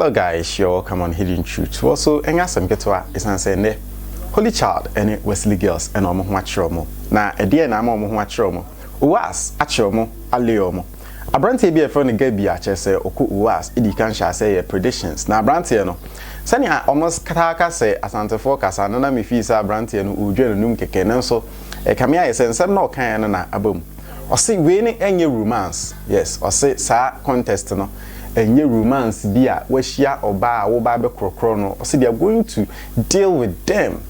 Hello guys, you're welcome on Hidden Truth. Also, NSMQ is answering Holy Child and Wesley girls and Omo. Na edie na ama omo ho acheromo. OWASS acheromo aleomo. Abrante bi e fro ne gabi a chese oku OWASS idi kan sha say predictions. Na abrante no. Sani almost kataka say asantefo kasa no na me fi say abrante no udwe no num keke ne so e kamia ye sensem na okan no na abam. O say we ni enye romance. Yes, o say sa contest no enye romance bi a wahia oba a wo ba be krokro no. O say they are going to deal with them.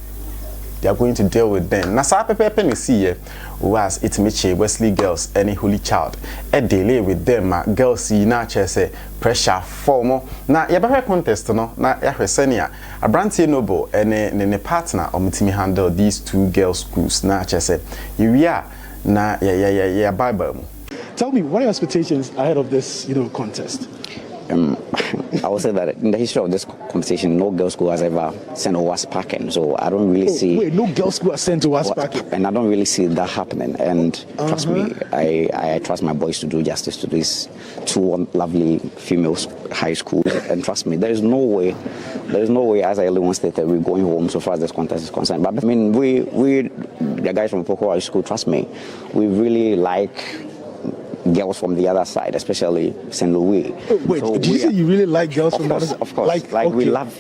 They are going to deal with them. Na sa pepe ni see ye OWASS itmeche Wesley girls any Holy Child e delay with them girls see na say pressure form na ye be contest no na ya hwese ne Abrante Noble ne partner omtimi handle these two girls schools na say you are na ya Bible. Tell me, what are your expectations ahead of this, contest? I would say that in the history of this competition, no girls' school has ever sent OWASS packing. So I don't really see. Wait, no girls' school has sent OWASS packing, and I don't really see that happening. And trust me, I trust my boys to do justice to these two lovely female high schools. And trust me, there is no way, as I once stated, we're going home so far as this contest is concerned. But I mean, we the guys from Opoku Ware school, trust me, we really like girls from the other side, especially St. Louis. Wait, so did you say you really like girls from the other side? Of course, like okay. We love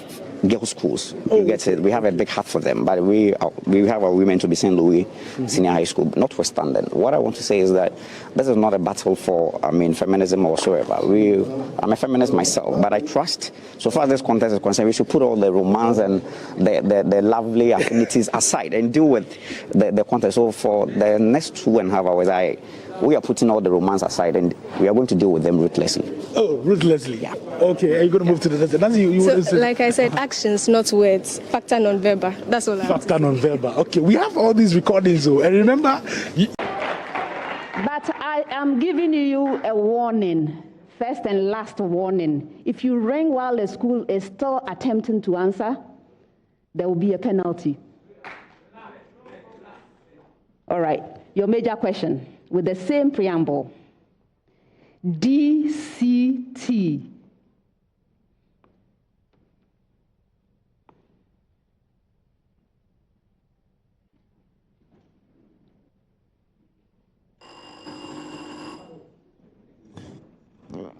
girls' schools. You get it. We have a big heart for them, but we have our women to be St. Louis Senior High School. Notwithstanding, what I want to say is that this is not a battle for feminism or whatsoever. I'm a feminist myself, but I trust, so far as this contest is concerned, we should put all the romance and the lovely affinities aside and deal with the contest. So for the next 2.5 hours, we are putting all the romance aside and we are going to deal with them ruthlessly. Oh, ruthlessly? Yeah. Okay, are you going to move to the next? So, like I said, actions, not words. Facta non verba. That's all I have. Facta non verba. Okay, we have all these recordings though. And remember... But I am giving you a warning. First and last warning. If you ring while the school is still attempting to answer, there will be a penalty. All right, your major question. With the same preamble, DCT.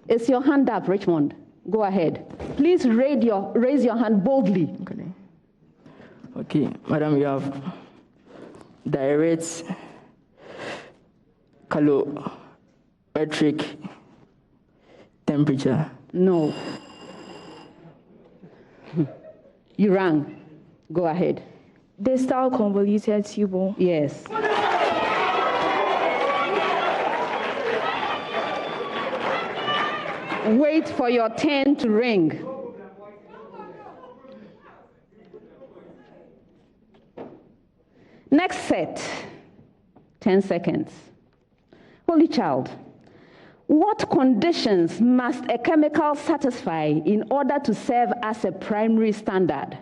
Is your hand up, Richmond? Go ahead. Please raise your hand boldly. Okay, madam, you have direct calorimetric temperature. No. You rang. Go ahead. Distal convoluted tubule. Yes. Wait for your turn to ring. Next set. 10 seconds. Holy Child, what conditions must a chemical satisfy in order to serve as a primary standard?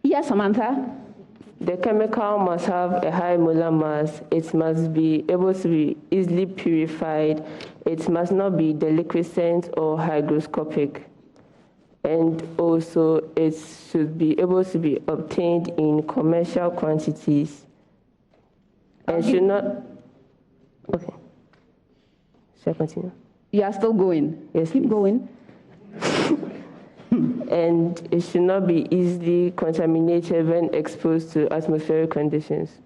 Yes, Samantha? The chemical must have a high molar mass. It must be able to be easily purified. It must not be deliquescent or hygroscopic. And also, it should be able to be obtained in commercial quantities. And should not... Okay. Shall I continue? You are still going? Yes, keep going. And it should not be easily contaminated when exposed to atmospheric conditions.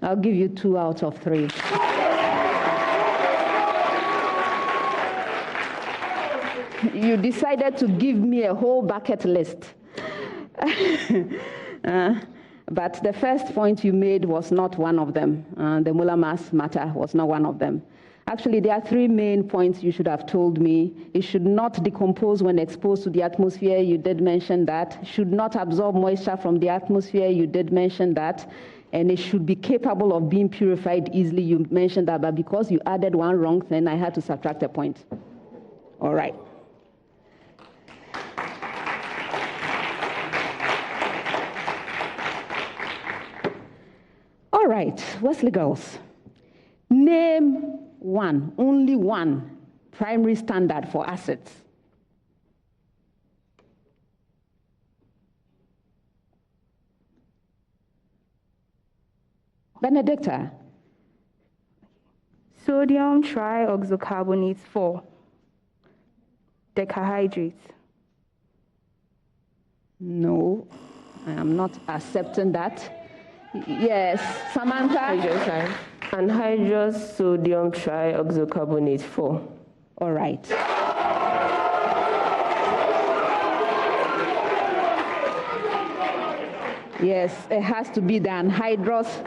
I'll give you 2 out of 3. You decided to give me a whole bucket list. But the first point you made was not one of them. The molar mass matter was not one of them. Actually, there are 3 main points you should have told me. It should not decompose when exposed to the atmosphere. You did mention that. Should not absorb moisture from the atmosphere. You did mention that. And it should be capable of being purified easily. You mentioned that, but because you added one wrong thing, I had to subtract a point. All right. All right, Wesley girls. Name only one primary standard for acids. Benedicta. Sodium trioxocarbonate 4, decahydrate. No, I am not accepting that. Yes, Samantha? Anhydrous sodium trioxocarbonate 4. All right. Yes, it has to be the anhydrous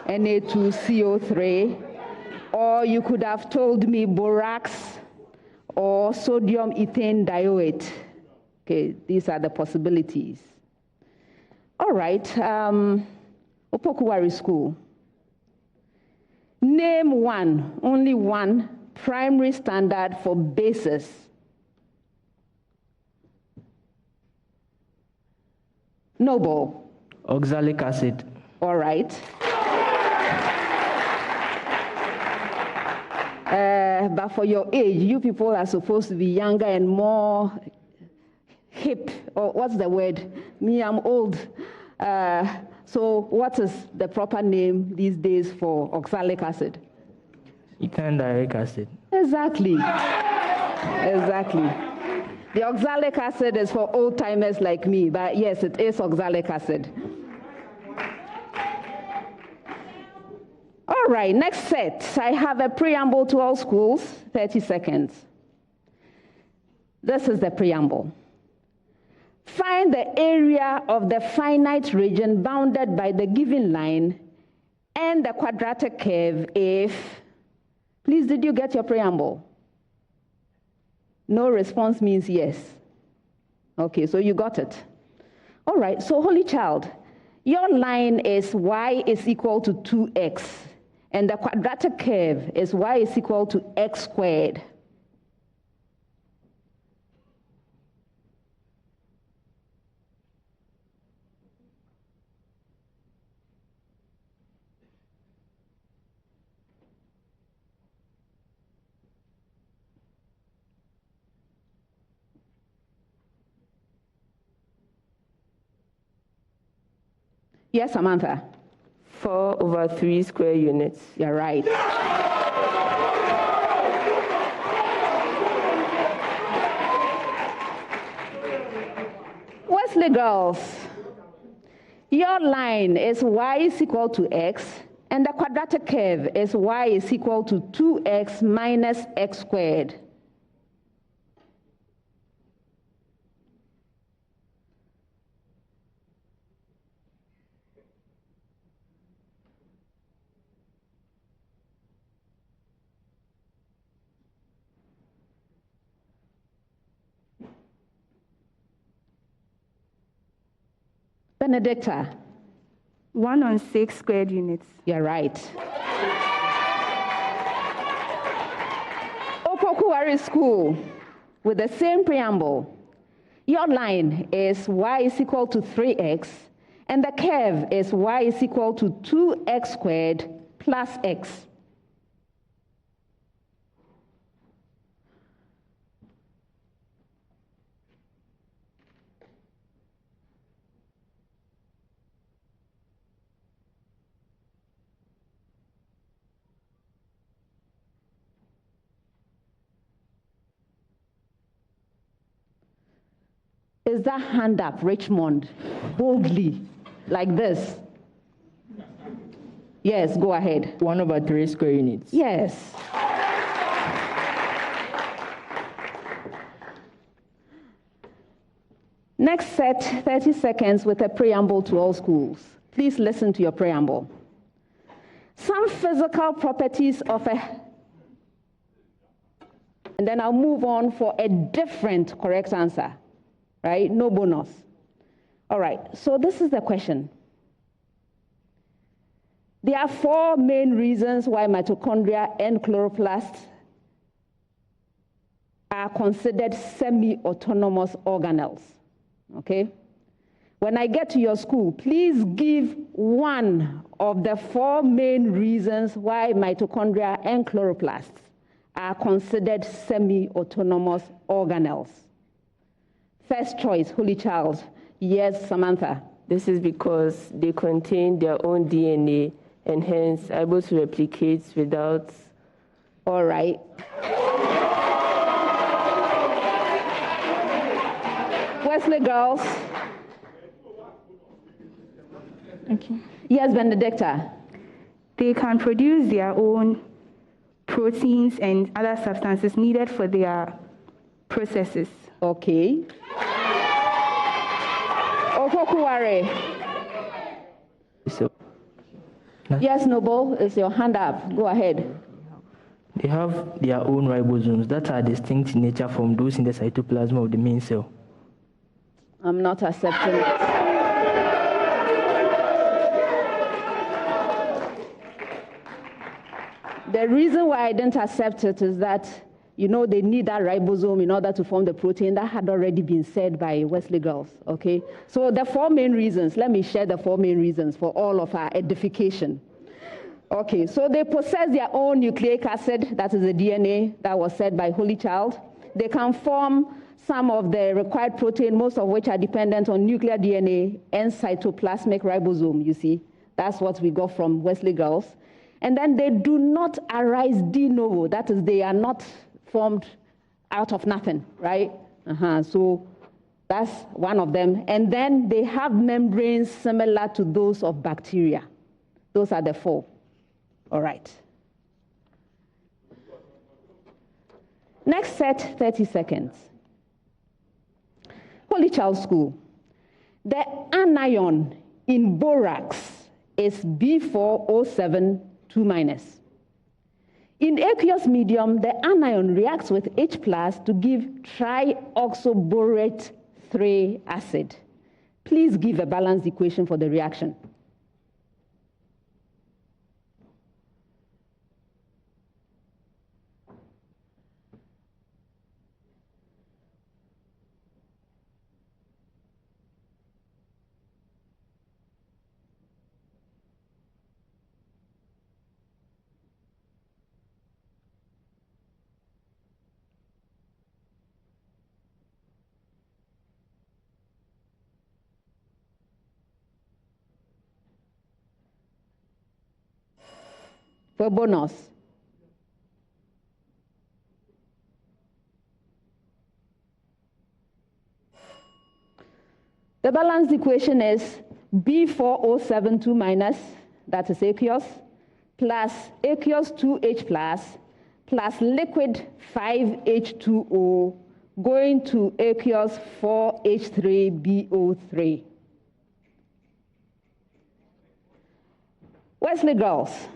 Na2CO3, or you could have told me borax or sodium ethane dioate. Okay, these are the possibilities. All right, Opoku Ware School. Name one, only one primary standard for bases. Noble. Oxalic acid. All right. But for your age, you people are supposed to be younger and more hip, or what's the word? Me, I'm old. So what is the proper name these days for oxalic acid? Ethanoic acid. Exactly. Exactly. The oxalic acid is for old timers like me, but yes, it is oxalic acid. All right, next set. I have a preamble to all schools, 30 seconds. This is the preamble. Find the area of the finite region bounded by the given line and the quadratic curve if, please, did you get your preamble? No response means yes. Okay, so you got it. All right, so Holy Child, your line is y is equal to 2x, and the quadratic curve is y is equal to x squared. Yes, Samantha? 4/3 square units. You're right. Wesley girls, your line is y is equal to x, and the quadratic curve is y is equal to 2x minus x squared. Benedicta? 1/6 squared units. You're right. Opoku Ware School, with the same preamble, your line is y is equal to 3x, and the curve is y is equal to 2x squared plus x. Is that hand up, Richmond, boldly, like this? Yes, go ahead. 1/3 square units. Yes. Next set, 30 seconds with a preamble to all schools. Please listen to your preamble. Some physical properties of a... And then I'll move on for a different correct answer. Right? No bonus. All right, so this is the question. There are 4 main reasons why mitochondria and chloroplasts are considered semi-autonomous organelles, okay? When I get to your school, please give one of the 4 main reasons why mitochondria and chloroplasts are considered semi-autonomous organelles. First choice, Holy Child. Yes, Samantha. This is because they contain their own DNA and hence able to replicate without. All right. Wesley girls. Okay. Yes, Benedicta. They can produce their own proteins and other substances needed for their processes. Okay. Opoku Ware. So, Yes, Noble, it's your hand up. Go ahead. they have their own ribosomes that are distinct in nature from those in the cytoplasm of the main cell. I'm not accepting it. The reason why I didn't accept it is that, you know, they need that ribosome in order to form the protein. That had already been said by Wesley girls, okay? So the 4 main reasons, let me share the 4 main reasons for all of our edification. Okay, so they possess their own nucleic acid, that is the DNA that was said by Holy Child. They can form some of the required protein, most of which are dependent on nuclear DNA and cytoplasmic ribosome, you see. That's what we got from Wesley girls. And then they do not arise de novo, that is, they are not formed out of nothing, right? So that's one of them. And then they have membranes similar to those of bacteria. Those are the 4. All right. Next set, 30 seconds. Holy Child School. The anion in borax is B4O7 2-. In aqueous medium, the anion reacts with H+ to give trioxoborate 3 acid. Please give a balanced equation for the reaction. For bonus. The balanced equation is B4O7 2-, that is aqueous, plus aqueous 2H+, plus liquid 5H2O, going to aqueous 4H3BO3. Wesley girls.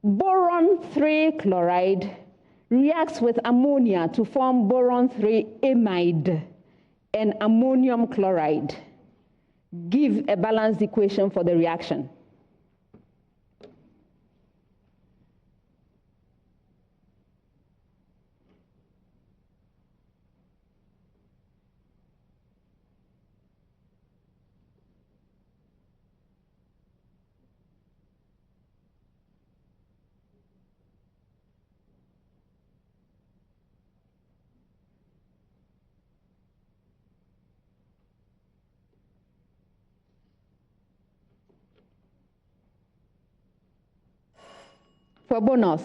Boron 3 chloride reacts with ammonia to form boron 3 amide and ammonium chloride. Give a balanced equation for the reaction. For bonus.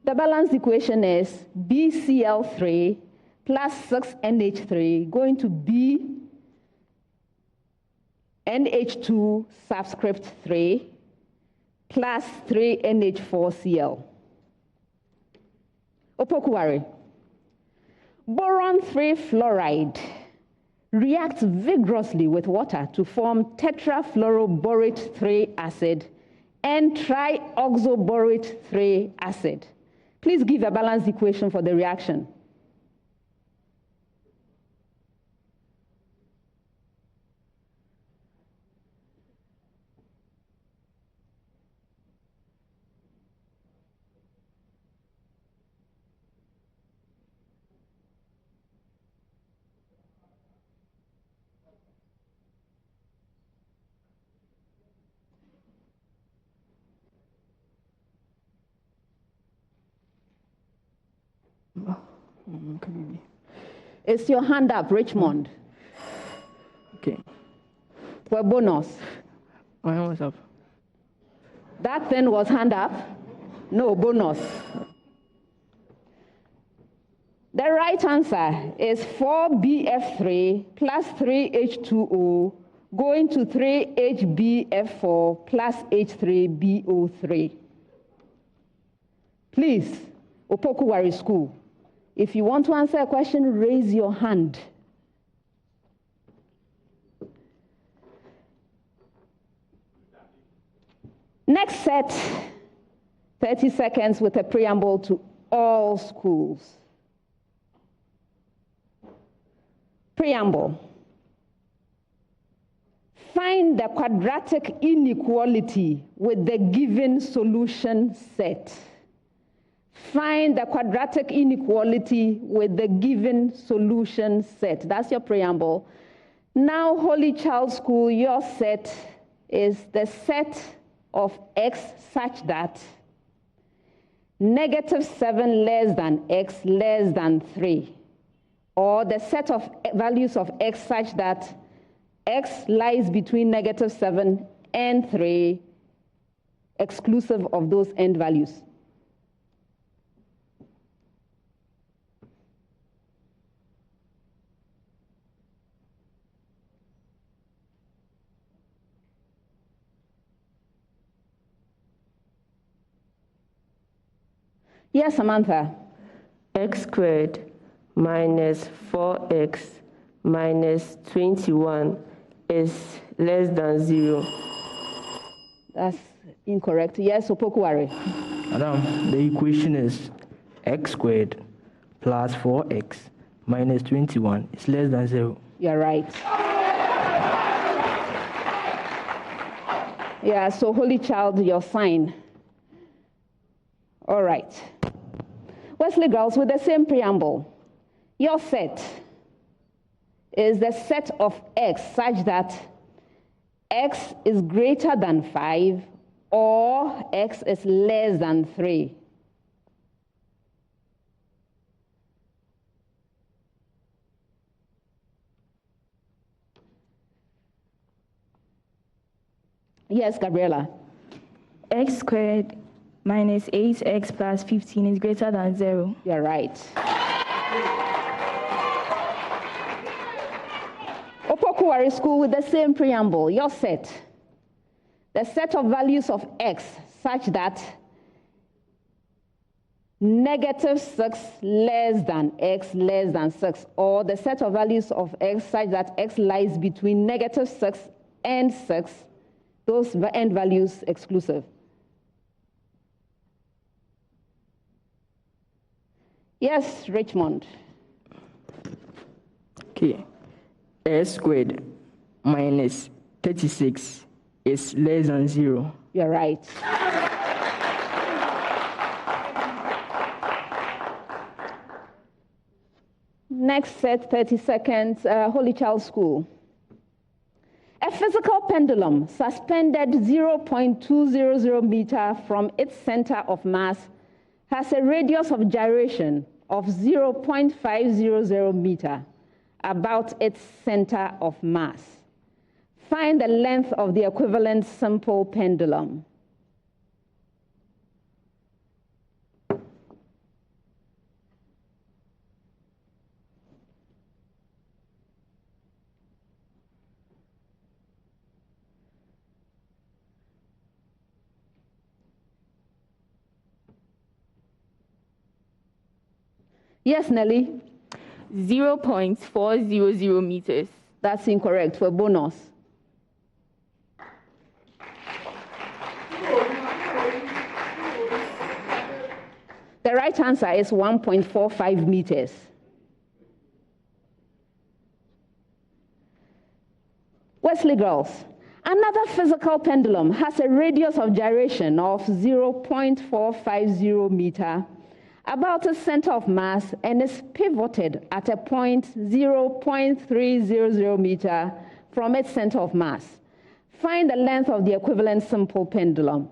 The balanced equation is BCl3 plus 6NH3 going to B NH2 subscript 3 plus 3NH4Cl. Opoku Ware. Boron 3 fluoride reacts vigorously with water to form tetrafluoroborate 3 acid and trioxoborate 3 acid. Please give a balanced equation for the reaction. Is your hand up, Richmond? Okay. For bonus. My hand was up. That thing was hand up? No, bonus. The right answer is 4BF3 plus 3H2O going to 3HBF4 plus H3BO3. Please, Opoku Ware School, if you want to answer a question, raise your hand. Next set, 30 seconds with a preamble to all schools. Preamble. Find the quadratic inequality with the given solution set. Find the quadratic inequality with the given solution set. That's your preamble. Now, Holy Child School, your set is the set of x such that -7 less than x less than 3. Or the set of values of x such that x lies between -7 and 3, exclusive of those end values. Yes, Samantha. X squared minus 4x minus 21 is less than 0. That's incorrect. Yes, Opoku Ware. Madam, the equation is x squared plus 4x minus 21 is less than 0. You're right. Yeah, so Holy Child, your sign. All right. Wesley girls, with the same preamble, your set is the set of x such that x is greater than 5 or x is less than 3. Yes, Gabriela. X squared minus 8x plus 15 is greater than 0. You're right. Opoku Ware School, with the same preamble, your set, the set of values of x such that -6 less than x less than 6, or the set of values of x such that x lies between -6 and 6, those end values exclusive. Yes, Richmond. Okay. S squared minus 36 is less than 0. You're right. Next set, 30 seconds, Holy Child School. A physical pendulum suspended 0.200 meter from its center of mass has a radius of gyration of 0.500 meter about its center of mass. Find the length of the equivalent simple pendulum. Yes, Nelly? 0.400 meters. That's incorrect. For bonus. The right answer is 1.45 meters. Wesley girls, another physical pendulum has a radius of gyration of 0.450 meter about the center of mass and is pivoted at a point 0.300 meter from its center of mass. Find the length of the equivalent simple pendulum.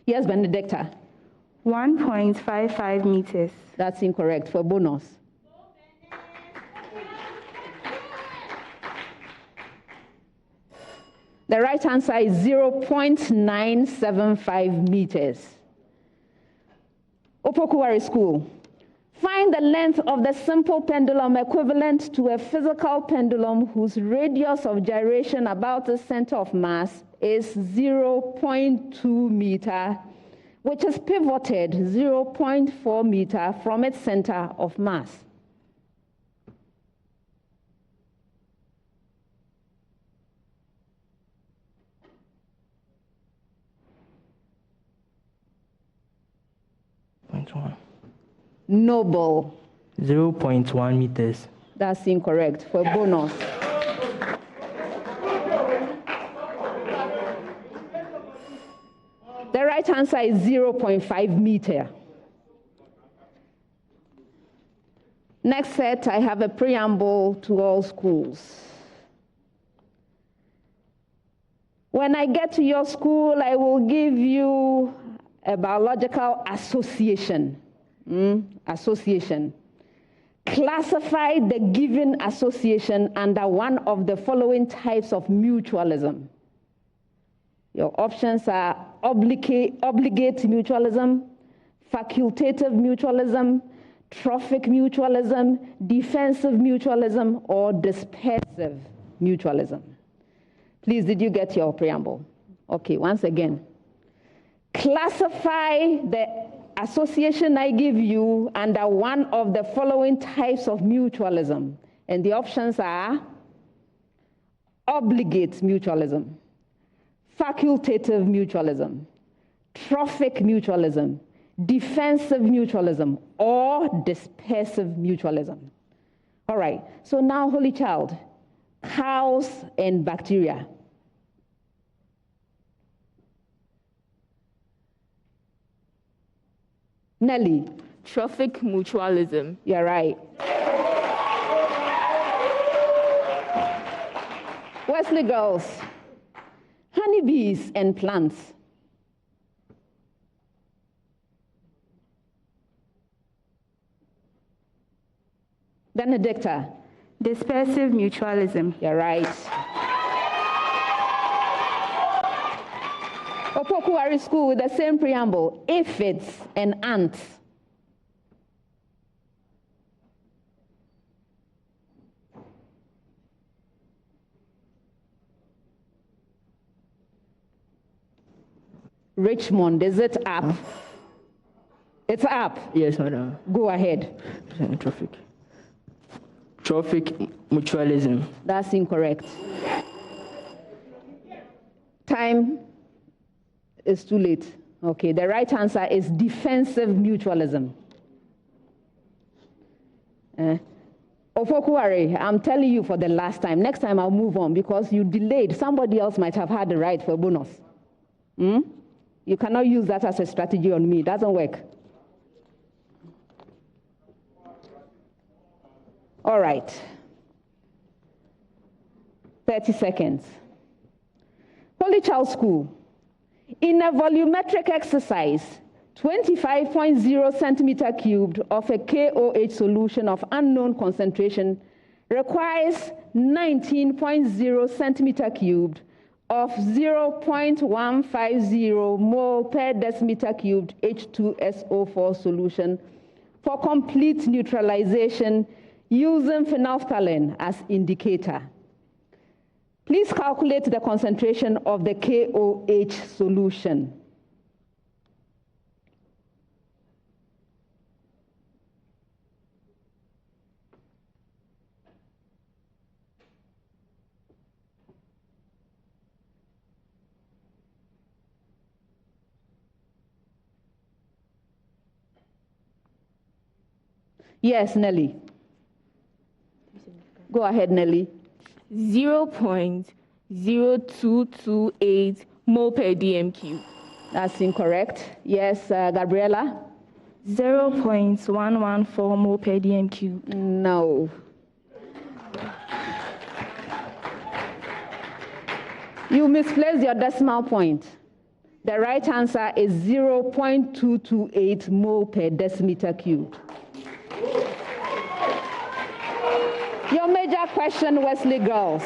Yes, Benedicta. 1.55 meters. That's incorrect. For bonus. The right answer is 0.975 meters. Opoku Ware School. Find the length of the simple pendulum equivalent to a physical pendulum whose radius of gyration about the center of mass is 0.2 meter, which is pivoted 0.4 meter from its center of mass. Noble. 0.1 meters. That's incorrect. For bonus. The right answer is 0.5 meter. Next set, I have a preamble to all schools. When I get to your school, I will give you a biological association. Association. Classify the given association under one of the following types of mutualism. Your options are obligate mutualism, facultative mutualism, trophic mutualism, defensive mutualism, or dispersive mutualism. Please, did you get your preamble? Okay, once again. Classify the association I give you under one of the following types of mutualism. And the options are obligate mutualism, facultative mutualism, trophic mutualism, defensive mutualism, or dispersive mutualism. All right, so now, Holy Child, cows and bacteria. Nelly. Trophic mutualism. You're right. Wesley girls. Honeybees and plants. Benedicta. Dispersive mutualism. You're right. Opoku Ware School with the same preamble, aphids and ants. Richmond, is it up? It's up. Yes, madam. Go ahead. Trophic mutualism. That's incorrect. Time is too late. Okay, the right answer is defensive mutualism. Opoku Ware, I'm telling you for the last time. Next time I'll move on because you delayed. Somebody else might have had the right for a bonus. You cannot use that as a strategy on me. It doesn't work. All right. 30 seconds. Holy Child School. In a volumetric exercise, 25.0 centimeter cubed of a KOH solution of unknown concentration requires 19.0 centimeter cubed of 0.150 mole per decimeter cubed H2SO4 solution for complete neutralization using phenolphthalein as indicator. Please calculate the concentration of the KOH solution. Yes, Nelly. Go ahead, Nelly. 0.0228 mole per dm3. That's incorrect. Yes, Gabriela? 0.114 mole per dm3. No. You misplaced your decimal point. The right answer is 0.228 mole per decimeter cubed. Your major question, Wesley girls.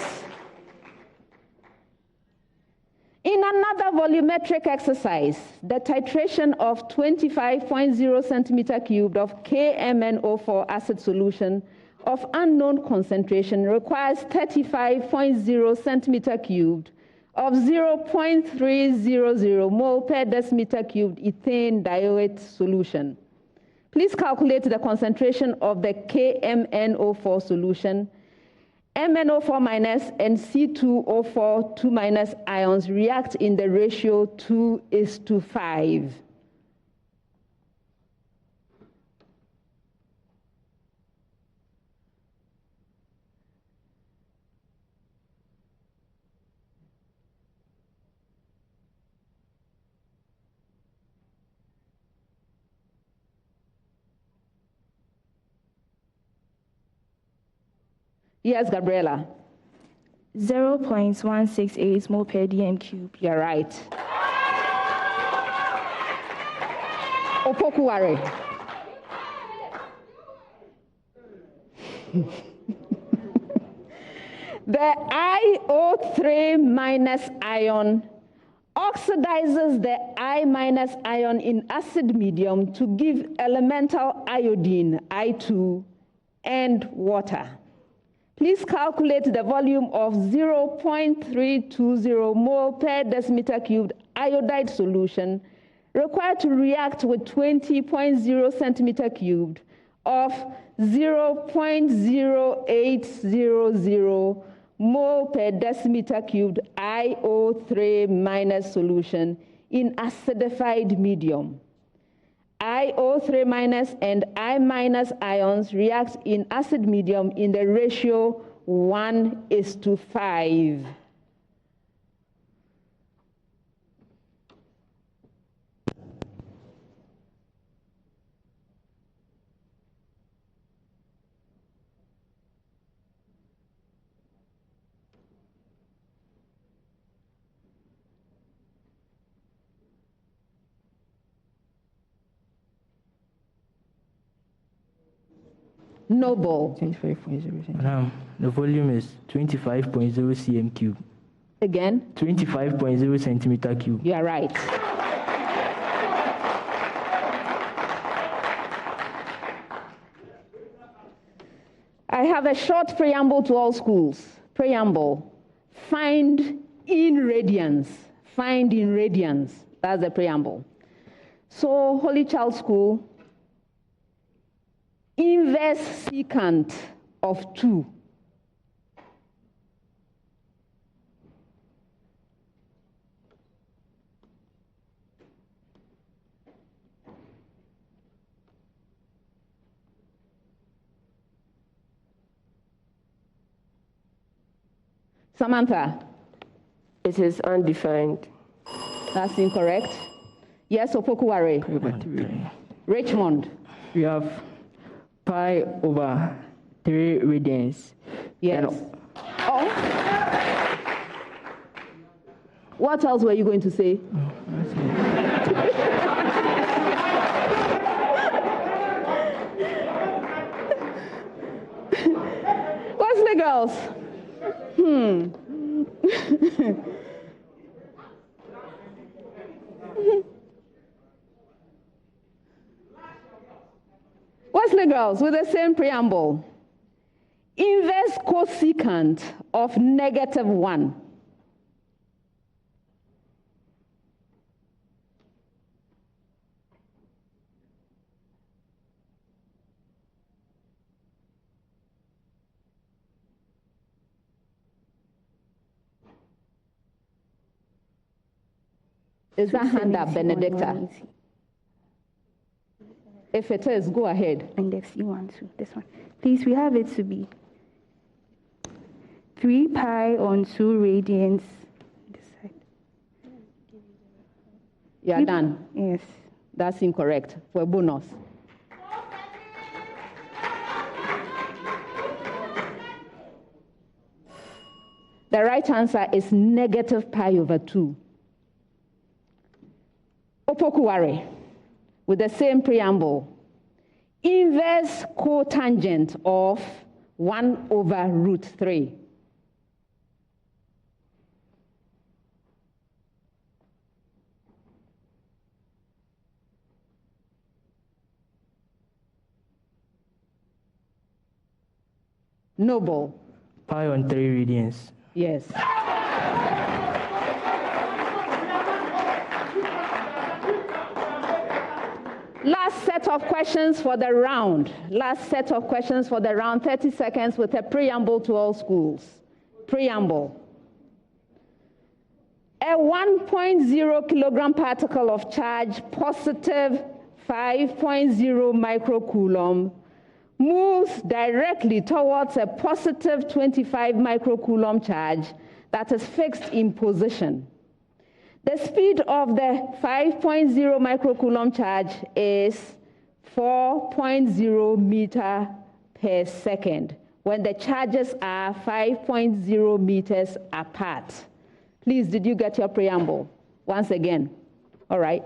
In another volumetric exercise, the titration of 25.0 centimeter cubed of KMnO4 acid solution of unknown concentration requires 35.0 centimeter cubed of 0.300 mole per decimeter cubed ethane dioate solution. Please calculate the concentration of the KMnO4 solution. MnO4 minus and C2O4 2 minus ions react in the ratio 2:5. Yes, Gabriela. 0.168 mole per dm cube. You're right. Opoku Ware. The IO3 minus ion oxidizes the I minus ion in acid medium to give elemental iodine, I2, and water. Please calculate the volume of 0.320 mole per decimeter cubed iodide solution required to react with 20.0 centimeter cubed of 0.0800 mole per decimeter cubed IO3 minus solution in acidified medium. IO3 minus and I minus ions react in acid medium in the ratio 1:5. Noble. 25.0. The volume is 25.0 cm cube. Again? 25.0 centimeter cube. You are right. I have a short preamble to all schools. Preamble. Find in radians. Find in radians. That's the preamble. So, Holy Child School, inverse secant of 2. Samantha? It is undefined. That's incorrect. Yes, Opoku Ware. Richmond? We have pi over 3 radians. Yes. Oh. What else were you going to say? Wesley girls. Wesley girls, with the same preamble. Inverse cosecant of -1. Is that hand up, Benedicta? If it is, go ahead. Index E1 to this one. Please, we have it to be 3 pi on 2 radians. This side. You are done? Yes. That's incorrect. For a bonus. The right answer is -pi/2. Opoku Ware, with the same preamble. Inverse cotangent of 1/√3. Noble. Pi on 3 radians. Yes. Last set of questions for the round. Last set of questions for the round, 30 seconds with a preamble to all schools. Preamble. A 1.0 kilogram particle of charge, positive 5.0 microcoulomb, moves directly towards a positive 25 microcoulomb charge that is fixed in position. The speed of the 5.0 microcoulomb charge is 4.0 meter per second when the charges are 5.0 meters apart. Please, did you get your preamble? Once again. All right.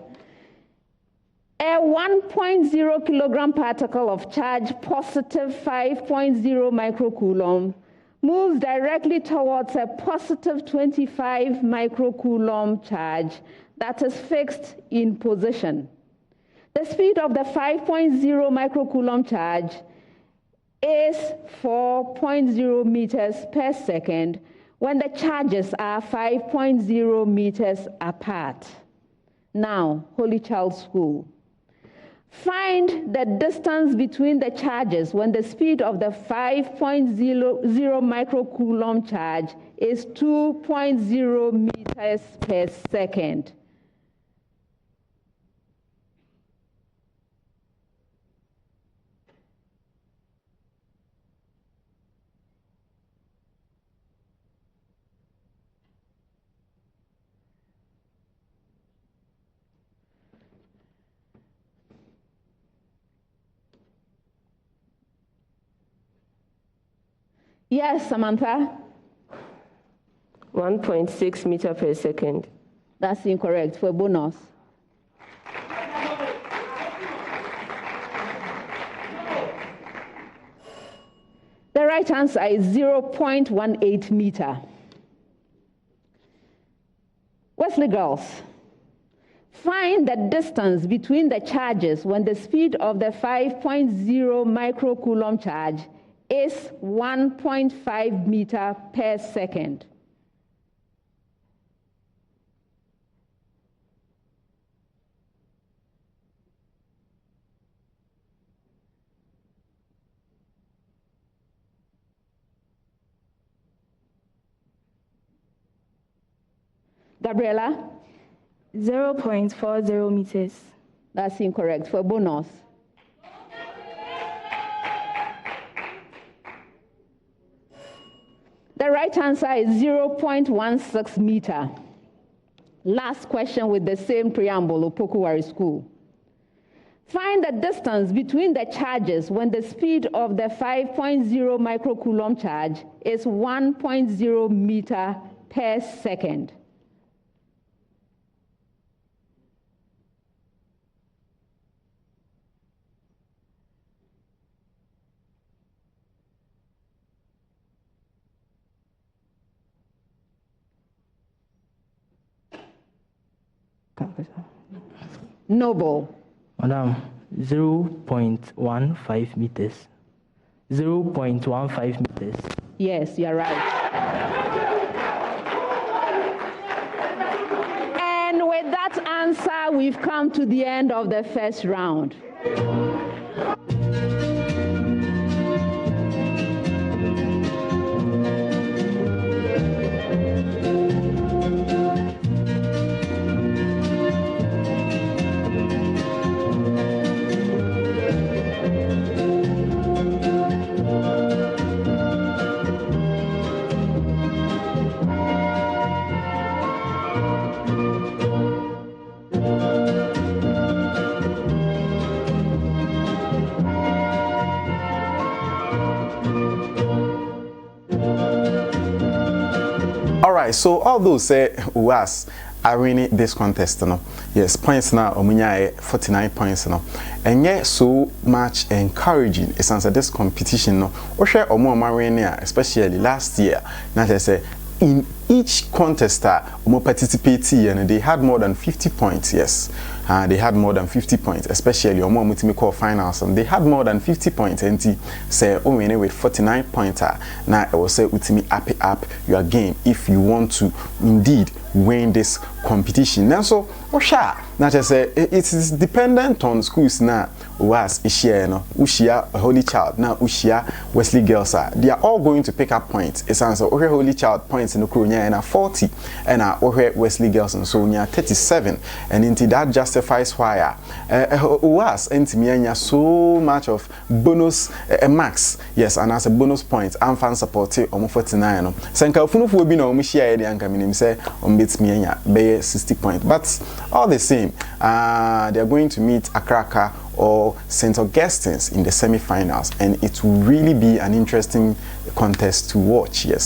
A 1.0 kilogram particle of charge, positive 5.0 microcoulomb, moves directly towards a positive 25 microcoulomb charge that is fixed in position. The speed of the 5.0 microcoulomb charge is 4.0 meters per second when the charges are 5.0 meters apart. Now, Holy Child School. Find the distance between the charges when the speed of the 5.0 microcoulomb charge is 2.0 meters per second. Yes, Samantha? 1.6 meter per second. That's incorrect for bonus. The right answer is 0.18 meter. Wesley girls, find the distance between the charges when the speed of the 5.0 microcoulomb charge is 1.5 meter per second. Gabriela? 0.40 meters. That's incorrect. For bonus. The right answer is 0.16 meter. Last question with the same preamble, Opoku Ware School. Find the distance between the charges when the speed of the 5.0 microcoulomb charge is 1.0 meter per second. Noble. Madam, 0.15 meters. 0.15 meters. Yes, you're right. And with that answer, we've come to the end of the first round. All right, so although say OWASS are winning this contest, no. Yes, points now omunya 49 points, no. And yet so much encouraging. It's answer this competition, no. Oshe omo marine, especially last year. Now I say in each contester who participated and they had more than 50 points. Yes, they had more than 50 points, especially on more call finals, and they had more than 50 points. And say winning with 49 pointer. Now I will say ultimately up your game if you want to indeed win this competition. Now so now I say it is dependent on schools now. OWASS Ishia no Ushia Holy Child now Ushia Wesley Girls they are all going to pick up points. It's answer Holy Child points in the crew and 40 and Wesley Girls and so near 37, and indeed that justifies why OWASS and so much of bonus max. Yes, and as a bonus points and fan support on 49 Senka Funu will be no Mishia the anchor minim say on bits me 60 points, but all the same they are going to meet Akraka or St. Augustine's in the semi-finals, and it will really be an interesting contest to watch. Yes.